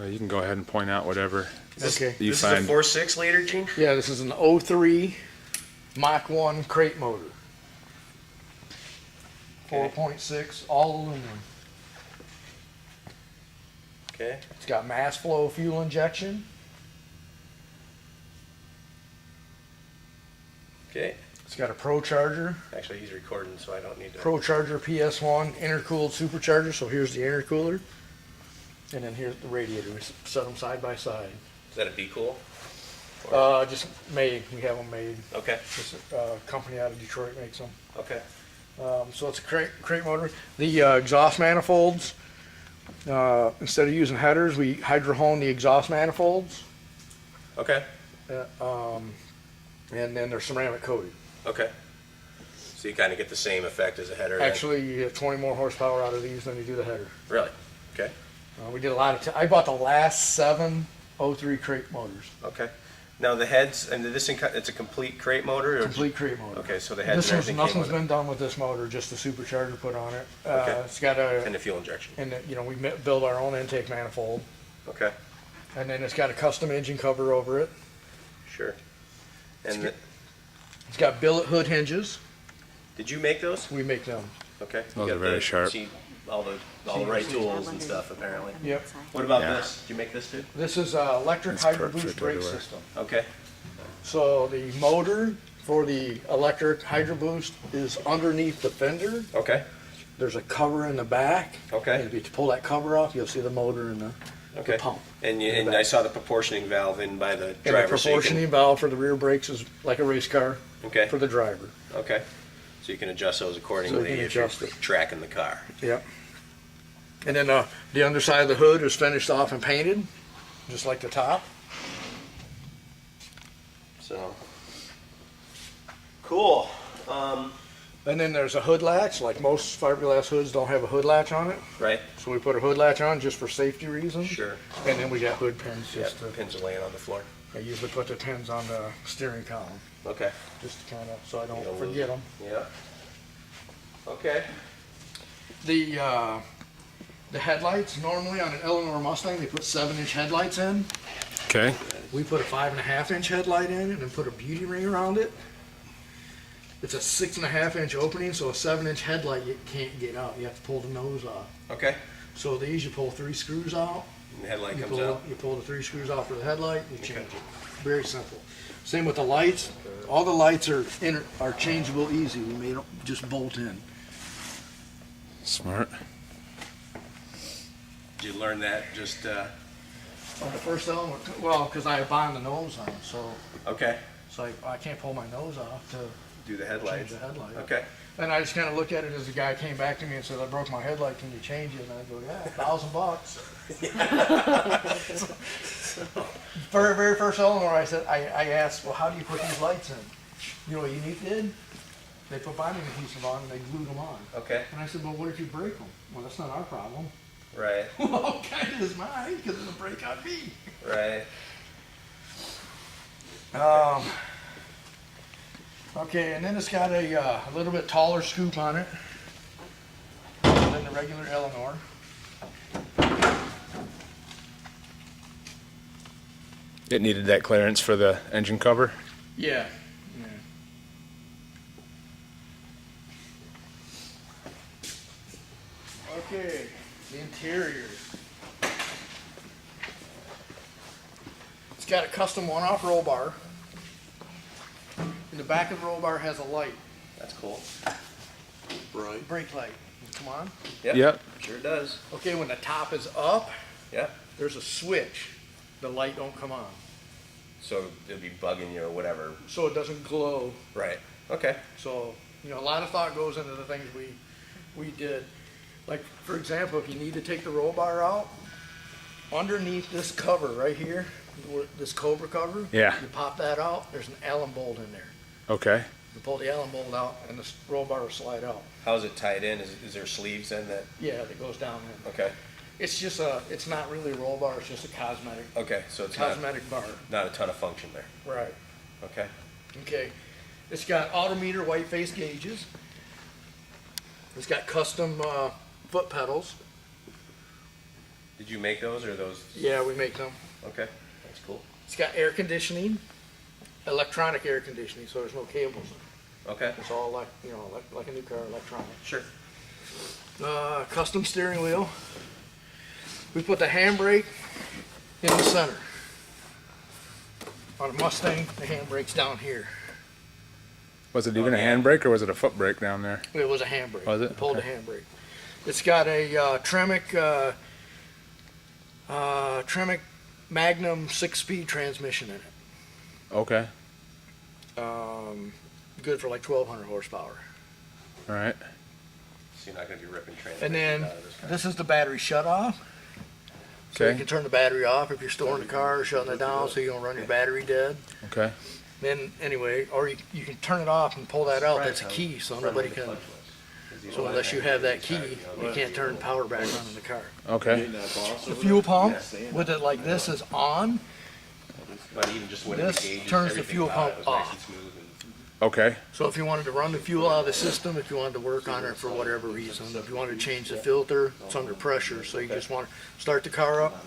You can go ahead and point out whatever Okay. you This find. is a 4.6 liter, Gene? Yeah, this is an 03 Mach 1 crate motor. 4.6, all aluminum. Okay. It's got mass flow fuel injection. Okay. It's got a Pro Charger. Actually, he's recording, so I don't need to. Pro Charger Ps.1 intercooled supercharger. So here's the intercooler. And then here's the radiator. We set them side by side. Is that a B-Cool? Just made. We have them made. Okay. This company out of Detroit makes them. Okay. So it's a crate motor. The exhaust manifolds, instead of using headers, we hydro-hone the exhaust manifolds. Okay. And then they're ceramic coated. Okay. So you kind of get the same effect as a header. Then? Actually, you get 20 more horsepower out of these than you do the header. Really? Okay. We did a lot of. I bought the last 7 03 crate motors. Okay. Now the heads, and it's a complete crate motor? Or Complete crate motor. Okay, so the heads This and one's, everything came nothing's with been done with this motor, just the supercharger put on it. Okay. It's got a, And the fuel injection. and we build our own intake manifold, Okay. and then it's got a custom engine cover over it. Sure. And It's got billet hood hinges. did you make those? We make them. Okay. Those You are got very sharp. See all the right tools and stuff apparently. Yep. What about Yeah. this? Did you make this too? This is a electric It's hydro perfect boost brake everywhere. system. Okay. So the motor for the electric hydro boost is underneath the fender. Okay. There's a cover in the back. Okay. And if you pull that cover off, you'll see the motor and the Okay. pump. And in the and back. I saw the proportioning valve in by the And the driver. so you can- proportioning valve for the rear brakes is like a race car Okay. for the driver. Okay. So you can adjust those accordingly can if you're adjust it. tracking the car. Yep. And then the underside of the hood is finished off and painted, just like the top. So cool. And then there's a hood latch, like most fiberglass hoods don't have a hood latch on it. Right. So we put a hood latch on just for safety reasons. Sure. And then we got hood pins Yeah. just to, Pins are laying on the floor. I usually put the pins on the steering column, Okay. just to kind of, so I You don't don't lose forget them. Yeah. Okay. The headlights, normally on an Eleanor Mustang, they put 7-inch headlights in. Okay. We put a 5.5-inch headlight in and then put a beauty ring around it. It's a 6.5-inch opening, so a 7-inch headlight you can't get out. You have to pull the nose off. Okay. So these, you pull 3 screws out. And the headlight You comes pull, out. you pull the 3 screws off for the headlight, you change it. Very simple. Same with the lights. All the lights are changeable easy. We made them just bolt in. Smart. Did you learn that just? On the first element, well, because I bind the nose on, so Okay. it's like I can't pull my nose off to Do the change headlights. the headlight. Okay. And I just kind of looked at it as the guy came back to me and said, "I broke my headlight. Can you change it?" And I go, "Yeah, $1,000." Very, very first Eleanor, I said, I asked, "Well, how do you put these lights in?" You know what Unique did? They put binding adhesive on and they glued them on. Okay. And I said, "Well, what if you break them?" "Well, that's not our problem." Right. "Well, kind of is mine because it'll break on me." Right. Okay, and then it's got a little bit taller scoop on it than the regular Eleanor. It needed that clearance for the engine cover. Yeah. Okay, the interior. It's got a custom one-off roll bar. And the back of the roll bar has a light, That's cool. Right. brake light. Come on. Yep. Yep. Sure does. Okay, when the top is up, Yep. there's a switch. The light don't come on, So it'll be bugging you or whatever. so it doesn't glow. Right. Okay. So, a lot of thought goes into the things we did. Like, for example, if you need to take the roll bar out, underneath this cover right here, this Cobra cover, Yeah. you pop that out, there's an Allen bolt in there. Okay. You pull the Allen bolt out and the roll bar will slide out. How's it tied in? Is there sleeves in that? Yeah, that goes down in. Okay. It's just it's not really a roll bar, it's just a cosmetic Okay. So it's not bar. a ton of function there. Right. Okay. Okay. It's got autometer white face gauges. It's got custom foot pedals. Did you make those or those? Yeah, we make them. Okay, that's cool. It's got air conditioning, electronic air conditioning, so there's no cables. Okay, It's all like, you know, like a new car, electronic. sure. Custom steering wheel. We put the handbrake in the center. On a Mustang, the handbrake's down here. Was it even a handbrake or was it a foot brake down there? It was a handbrake. Was it? We pulled Okay. the handbrake. It's got a Tremec Magnum 6-speed transmission in it. Okay, Good for like 1,200 horsepower. all right. So you're not gonna be ripping And transmissions then out of this car? this is the battery shut off. So you Okay, can turn the battery off if you're storing the car or shutting it down so you don't run your battery dead. okay, Then anyway, or you can turn it off and pull that out. That's a key, so nobody can. So unless you have that key, you can't turn power back on in the car. okay, The fuel pump with it like this is on. But even just when This it engages, turns the everything fuel about it pump was nice off. and smooth and- okay, So if you wanted to run the fuel out of the system, if you wanted to work on it for whatever reason, if you wanted to change the filter, it's under pressure. So you just want to start the car up,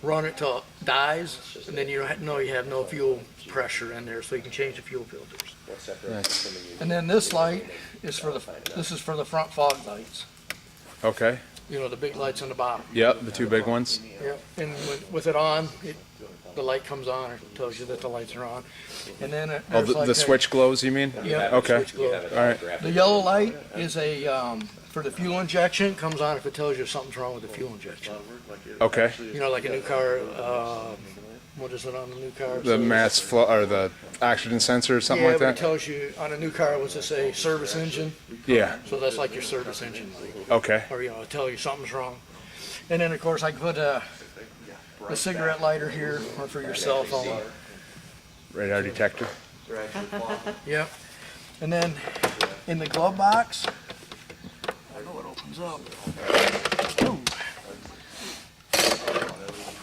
run it till it dies, and then you know you have no fuel pressure in there, so you can change the fuel filters. What separates Nice. it from the And then this light is for this is for the front fog lights. okay. You know, the big lights on the bottom. Yep, the two big ones. Yep. And with it on, the light comes on. It tells you that the lights are on. And then Oh, there's the, like the switch glows, you mean? Yeah. Okay, Switch glow. all right, The yellow light is a for the fuel injection. It comes on if it tells you something's wrong with the fuel injection. okay. You know, like a new car. What is it on the new car? The mass flow, or the oxygen sensor or something Yeah, like but it that? tells you on a new car, was this a service engine? Yeah, So that's like your service engine light. okay, Or, you know, tell you something's wrong. And then, of course, I put a cigarette lighter here, or for your cell phone. radar detector. Yep. And then in the glove box, I know it opens up. Ooh.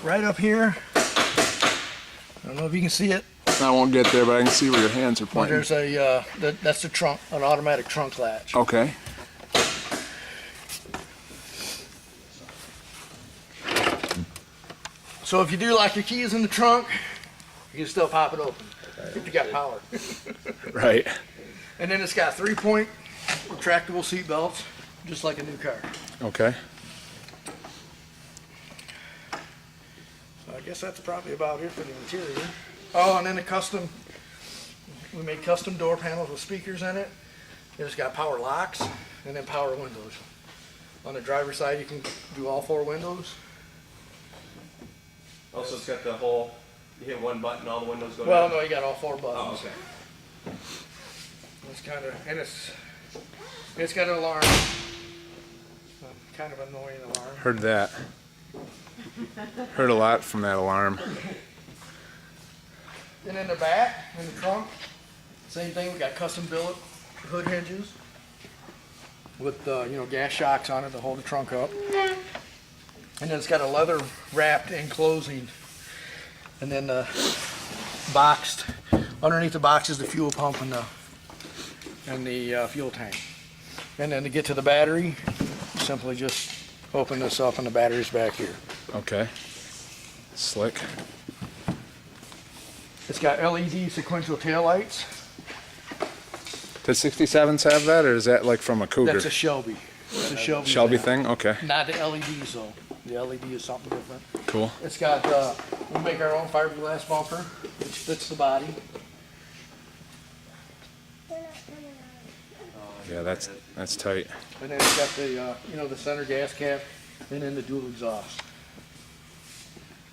Right up here, I don't know if you can see it, I won't get there, but I can see where your hands are but pointing. there's a, that's the trunk, an automatic trunk latch. Okay, So if you do like your keys in the trunk, you can still pop it open if you got power. right. And then it's got 3-point retractable seat belts, just like a new car. Okay, So I guess that's probably about it for the interior. Oh, and then we made custom door panels with speakers in it. It's got power locks and then power windows. On the driver's side, you can do all 4 windows. Also, it's got the whole, you hit one button, all the windows go down? Well, no, you got all 4 buttons. Oh, okay. It's kind of, and it's got an alarm. Kind of annoying alarm. heard that. Heard a lot from that alarm. And in the back, in the trunk, same thing. We got custom billet hood hinges with you know, gas shocks on it to hold the trunk up. And then it's got a leather wrapped enclosing, and then boxed underneath the box is the fuel pump and the fuel tank. And then to get to the battery, simply just open this up and the battery's back here. Okay, slick. It's got LED sequential taillights. Does 67s have that, or is that like from a Cougar? That's a Shelby. It's a Shelby. Shelby van. thing? Okay, Not the LEDs though. The LED is something different. cool. It's got, we make our own fiberglass bumper, which fits the body. Yeah, that's tight. And then it's got the, you know, the center gas cap, and then the dual exhaust.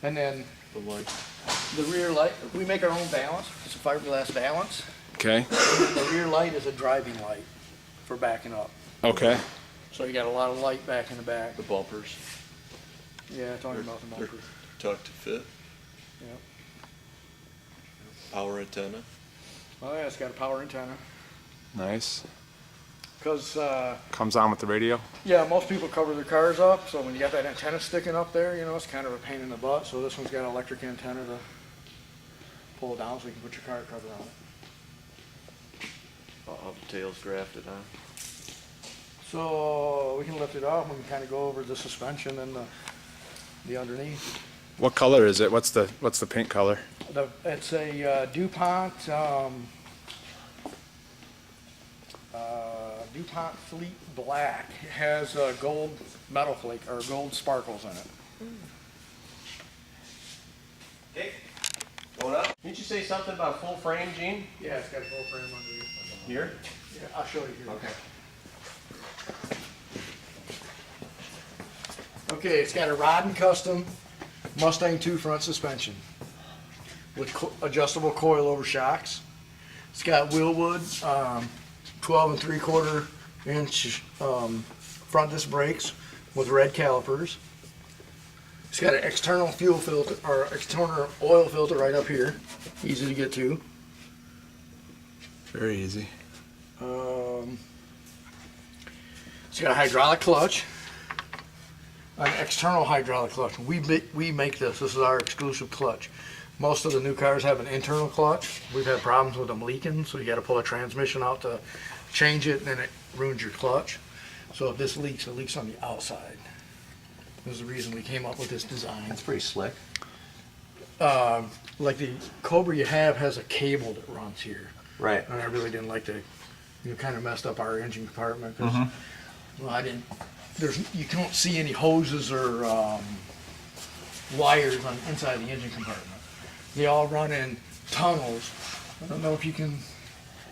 And then the rear light, we make our own balance. It's a fiberglass balance. Okay, The rear light is a driving light for backing up. okay, So you got a lot of light back in the back. The bumpers, Yeah, talking about the bumper. tucked to fit, Yep. power antenna. Oh yeah, it's got a power antenna. nice. Cause, Comes on with the radio? yeah, most people cover their cars up, so when you got that antenna sticking up there, you know, it's kind of a pain in the butt. So this one's got an electric antenna to pull it down so you can put your car cover on it. How the tail's grafted on. So we can lift it up, we can kind of go over the suspension and the underneath. What color is it? What's the paint color? It's a DuPont, DuPont Fleet Black. It has gold metal flake, or gold sparkles in it. Okay, going up. Didn't you say something about full frame, Gene? Yeah, it's got a full frame underneath. Here? Yeah, I'll show you here. Okay. Okay, it's got a Rodden Custom Mustang 2 front suspension with adjustable coilover shocks. It's got Willwood 12 3/4 inch front disc brakes with red calipers. It's got an external fuel filter or external oil filter right up here, easy to get to. Very easy. It's got a hydraulic clutch, an external hydraulic clutch. We make this. This is our exclusive clutch. Most of the new cars have an internal clutch. We've had problems with them leaking, so you got to pull a transmission out to change it, and then it ruins your clutch. So if this leaks, it leaks on the outside. This is the reason we came up with this design. That's pretty slick. Like the Cobra you have has a cable that runs here. Right. And I really didn't like to, kind of messed up our engine compartment. 'Cause, well, you don't see any hoses or wires on inside the engine compartment. They all run in tunnels. I don't know if you can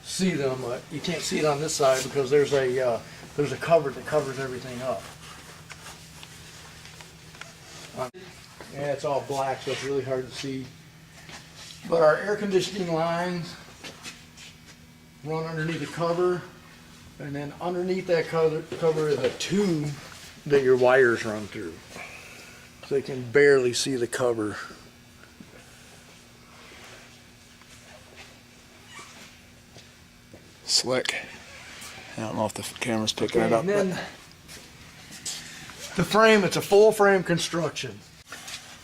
see them, but you can't see it on this side because there's a cover that covers everything up. Yeah, it's all black, so it's really hard to see. But our air conditioning lines run underneath the cover, and then underneath that cover is a tube that your wires run through. So you can barely see the cover. Slick. I don't know if the camera's picking it up. And then But the frame, it's a full frame construction.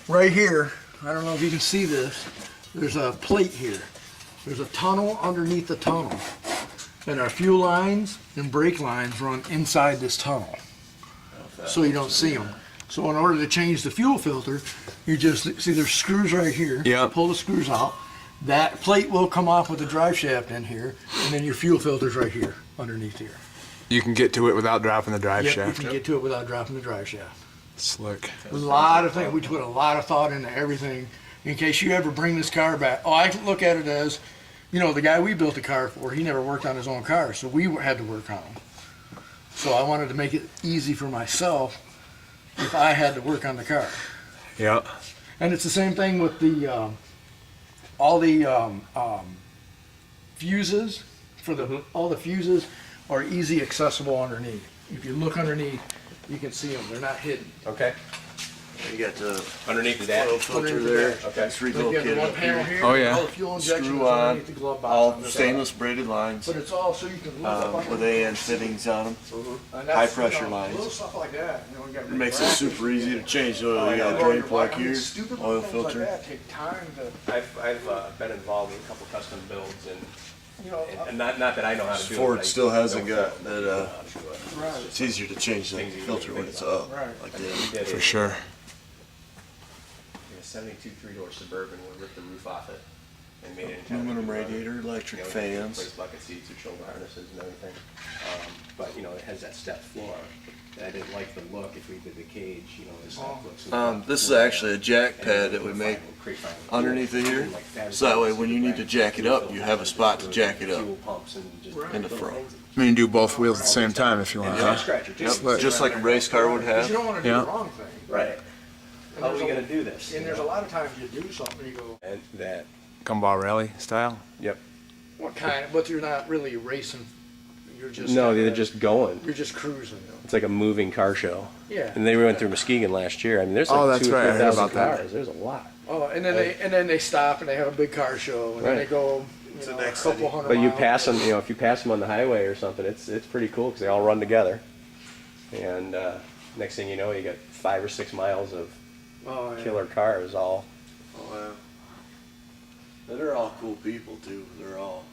Right here, I don't know if you can see this, there's a plate here. There's a tunnel underneath the tunnel. And our fuel lines and brake lines run inside this tunnel. So you don't see them. So in order to change the fuel filter, you just, see there's screws right here. Yeah. Pull the screws out. That plate will come off with the drive shaft in here, and then your fuel filter's right here, underneath here. you can get to it without dropping the drive Yep, shaft. you can get to it without dropping the drive shaft. Slick. A lot of things, we put a lot of thought into everything in case you ever bring this car back. Oh, I look at it as, the guy we built the car for, he never worked on his own car, so we had to work on them. So I wanted to make it easy for myself if I had to work on the car. Yeah. And it's the same thing with the, all the fuses, all the fuses are easy accessible underneath. If you look underneath, you can see them, they're not hidden. Okay. You got the Underneath the dash. oil filter Underneath there. the dash. Okay. It's Like you have the relocated one up panel here. here, Oh, yeah. all the fuel injection is Screw on, underneath the glove box. all on this stainless side. braided lines But it's all so you can look up with under AN fittings on them. and that's, high pressure little lines. stuff like that. You got It makes it brackets. super easy to change the oil. You got a Or drain your plug wire- I mean, here, stupid little oil things filter. Like that take time to, I've been involved in a couple custom builds, and uh, not that I know how to do it. Ford but I still hasn't know got that, how to do it. right, It's easier to change the filter when it's up, Right. like I mean, this. we did For a- sure. a 72 three-door Suburban, we ripped the roof off it and made it into Aluminum a radiator, electric we fans. replaced bucket seats with shoulder harnesses and everything. But it has that step floor. And I didn't like the look if we did the cage. The step looks. This is actually a jack pad that we make underneath of here. So that way when you need to jack it up, you have a spot to jack it up in the front. I mean, you do both wheels at the same time if you want. Yeah, Huh? scratcher too. Slick. Just like a race car would you have. don't want to do Yeah. the wrong thing. Right. And How are there's we a- gonna do this? And there's a lot of times you do something, you go, And that. Gumball rally style. Yep. what kind, but you're not really racing, you're just. No, kinda- they're just going. You're just cruising. It's like a moving car show. Yeah. And they went through Muskegon last year. I mean, there's like Oh, that's 2,000 or right. I heard 3,000 about that. cars. There's a lot. Oh, and then they stop and they have a big car show and then they Right. go, the a next couple city. hundred But you miles. pass them, if you pass them on the highway or something, it's pretty cool because they all run together. And next thing you know, you got 5 or 6 miles of Oh, yeah. killer cars all. Oh, yeah. They're all cool people too. They're all